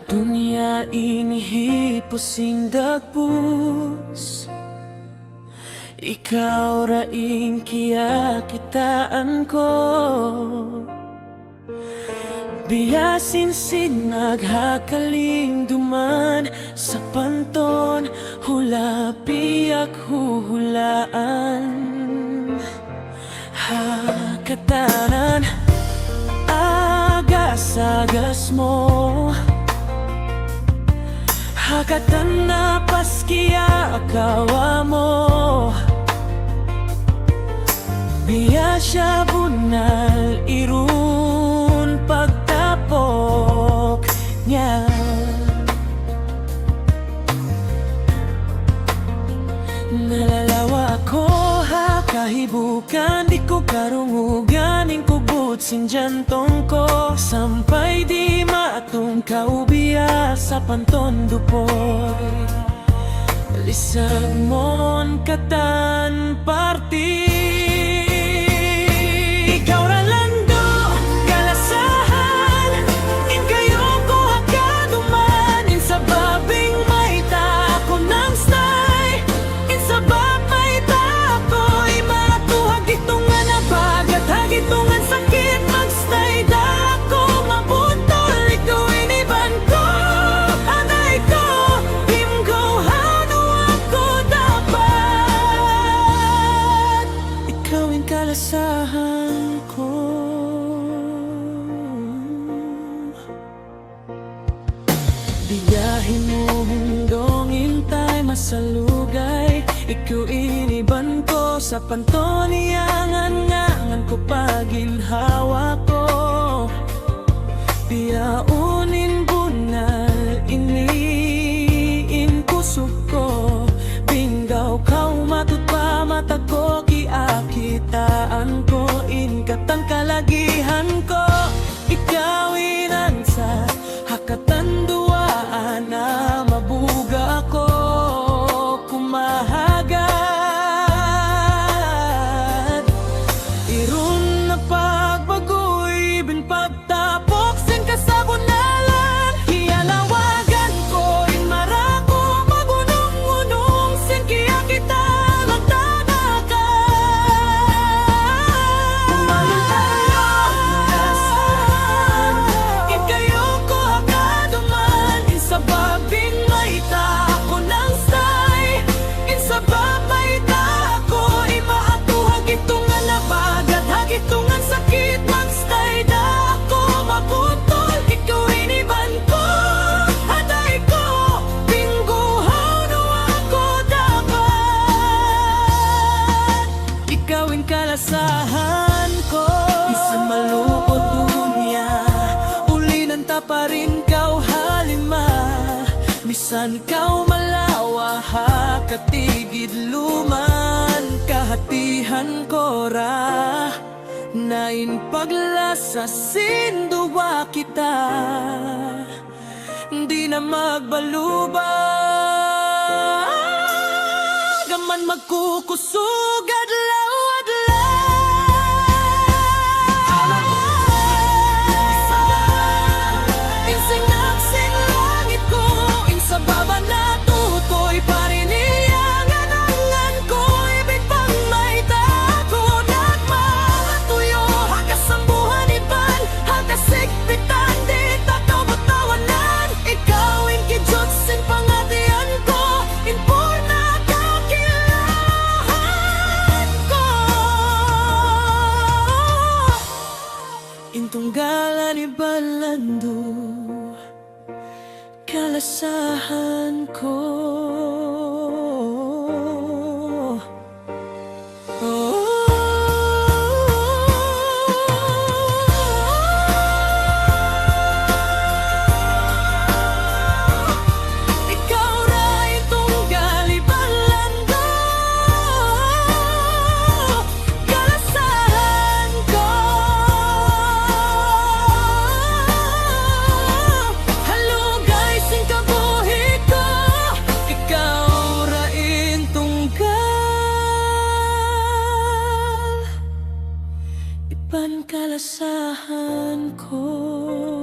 Dunia ini pusing dagpus, ikaw raing kiyakitaan ko. Biyasin naghakaling duman sa panton, hula piyak huhulaan. Hakatanan agas-agas mo, hakatan na paskiya akawa mo. Biya siya bunal irun pagtapok niya. Nalalawa ko hakahibukan, di ko karungugan ing kubot sinjantong ko. Sampay di matong kaubiya sa panton dupoy, lisag mon katan party. Ikaw ra lando kalasahan, in kayo ko hakaduman, in sa babing may tako ng stay, in sa bab may tako'y matuhag itungan na bagat, hagitungan sakit magstay dako mabutol. Ikaw iniban ko, anay ko, himgo hano ako dapat, ikaw in kalasahan ko. Biyahin mo mundong intay masalugay, ikaw iniban ko sa panton, iyangan-ngangan ko paginhawa ko. Biyaunin bunal iniin kusog ko, binggaw ka umatut pa mata ko, kiakitaan ko inkatan kalagihan ko. Ikaw inansa hakatan duaan na mabuga ko kumahagad. Irun na pagbagoy bin pagtapok sin kasabunalan, hiyalawagan ko in marako magunong-unong sin kiya kita magtanakan. Umayon tayo kasan, in kayo ko hakaduman, in sa babing may tako ng stay, in sa babay tako imaatuhag itungan na bagat, hagitungan sakit magstay dako mabutol. Ikaw iniban ko, aday ko, bingguhaw no ako dapat, ikaw in kalasahan ko. Bisan malupot dunya, ulinan ta pa rin kaw halima. Bisan kaw malawa hakatigid luman, kahatihan ko ra nain paglasa sinduwa kita, di na magbaluba gaman magkukusog adlaw-adlaw. Insingak-sing langit ko, in sa baba na tutoy pa rin iyangan-angan ko, ibig pang may tako nagmatuyo, hakasambuhan iban, hakasigpitan di takaw-tawanan. Ikaw in kidyot sin pangatian ko, in purna kakilahan ko, in tunggalan ibalando kalasahan ko. Ikaw ra itunggal ibalando kalasahan ko. Halugay sing kabuhi ko, Pankalasahan ko.